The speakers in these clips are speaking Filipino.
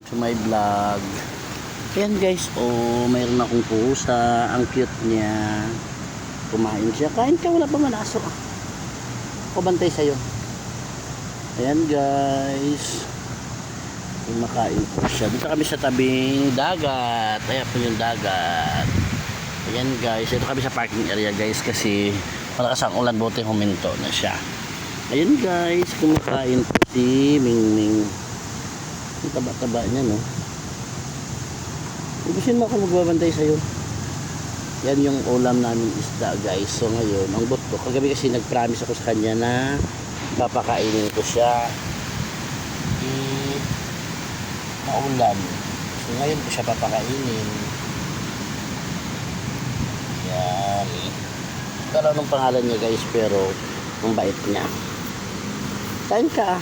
sa my vlog. Ayan guys, mayroon akong pusa. Ang cute niya. Kumain siya. Kain ka, wala pa man aso. Ako bantay sa'yo. Ayan guys. Kumakain po siya. Dito kami sa tabing dagat. Ayan po yung dagat. Ayan guys, ito kami sa parking area guys kasi malakas ang ulan, buti huminto na siya. Ayan guys, kumakain po si Mingming. Ang taba-taba niya, no? Ibusin mo ako magbabantay sa'yo. Yan yung ulam namin isda guys. So ngayon, ang bot ko, kagabi kasi nag-promise ako sa kanya na papakainin ko siya. Maulan. So ngayon ko siya papakainin. Yan. Pero anong pangalan niya guys, pero ang bait niya. Kain ka ah.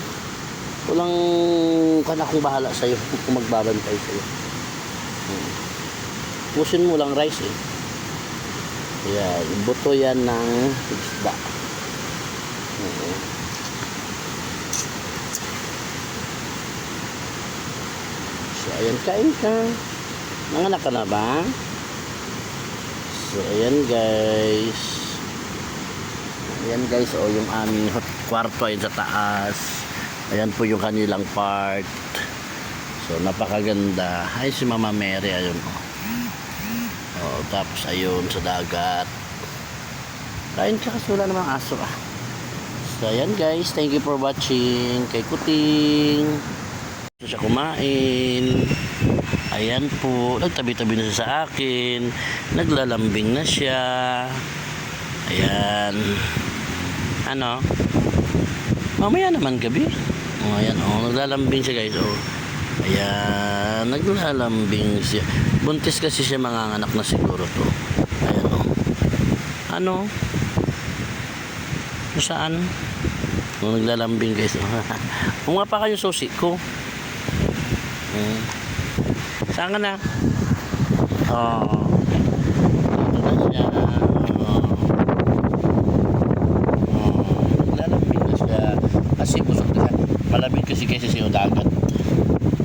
Walang kanakong bahala sa'yo kung magbabantay sa'yo. Pusin mo lang rice eh. Ayan, buto yan ng isda. So ayan, kain ka. Nanganak ka na ba? So ayan guys. Ayan guys, yung aming kwarto ay sa taas. Ayan po yung kanilang part. So napakaganda. Ay si Mama Mary, ayun tapos ayun sa dagat. Kain ka kasi wala namang aso ah. So ayan guys, thank you for watching. Kay Kuting. So siya kumain. Ayan po, nagtabi-tabi na siya sa akin. Naglalambing na siya. Ayan. Ano? Mamaya naman gabi. Ayan, naglalambing siya guys. Ayan, naglalambing siya. Buntis kasi siya, manganganak na siguro to. Ayan Ano? Saan? Naglalambing guys. Mga pa kayo susi ko. Saan ka na? Ito na siya. Naglalambing na siya. Kasi busog na siya. Malamig kasi siya dagat.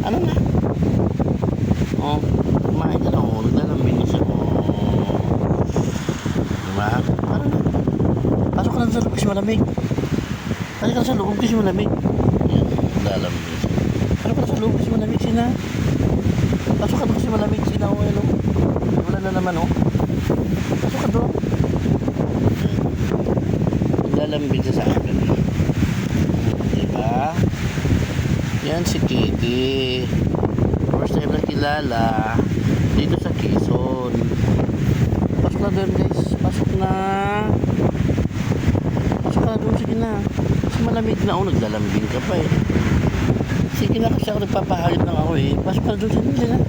Ano na? Kumain ka na. Naglalambing na siya. Diba? Ano na? Pasok ka na sa loob kasi malamig. Pasok ka na sa loob kasi malamig. Yan, naglalambing siya. Pasok ka na sa loob kasi malamig sina. Pasok ka na kasi malamig sina. Wala na naman Pasok ka doon. Naglalambing siya sa akin. Diba? Yan si Kitty. First time na kilala dito sa Quezon. Pasok na doon guys. Pasok na. Pasok na doon. Sige na. Kasi malamig na naglalambing ka pa eh. Sige na kasi ako nagpapahayop lang ako eh. Pasok ka na doon. Sige na.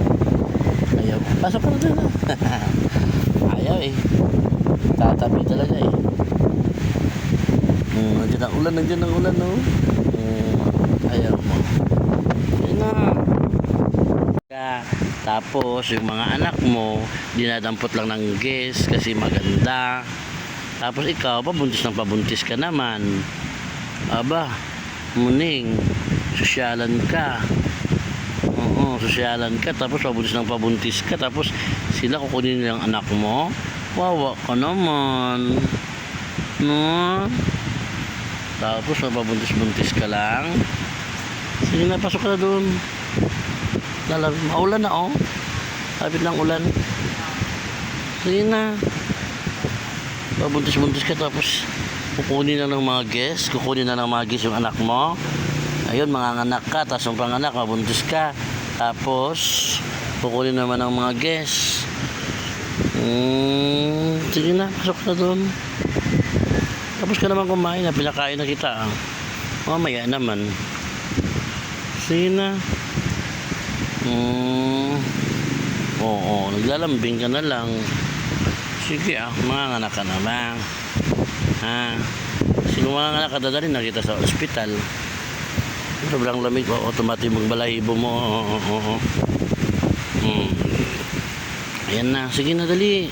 Ayaw. Pasok ka na doon Ayaw eh. Tatabi talaga eh. Nandiyan ang ulan. Nandiyan ang ulan ayaw mo. Yan na. Tapos yung mga anak mo dinadampot lang ng guest kasi maganda. Tapos ikaw pabuntis ka naman. Aba, muning sosyalan ka. Sosyalan ka. Tapos pabuntis ka. Tapos sila kukunin nilang anak mo. Wawa ka naman. No? Tapos mababuntis ka lang. Sige na, pasok ka na doon. Maulan na Lapit ng ulan. Sige na. Mabuntis ka tapos kukunin na ng mga guests. Kukunin na ng mga guests yung anak mo. Ayun, manganganak ka. Tapos yung panganak, mabuntis ka. Tapos kukunin naman ng mga guests. Sige na, pasok ka na doon. Tapos ka naman kumain na, pinakain na kita mamaya naman. Sige na. Naglalambing ka na lang. Sige manganganak ka na ba? Kasi kung manganganak ka, dadalhin na kita sa ospital. Sobrang lamig, automatic magbalahibo mo. Ayan na, sige na dali.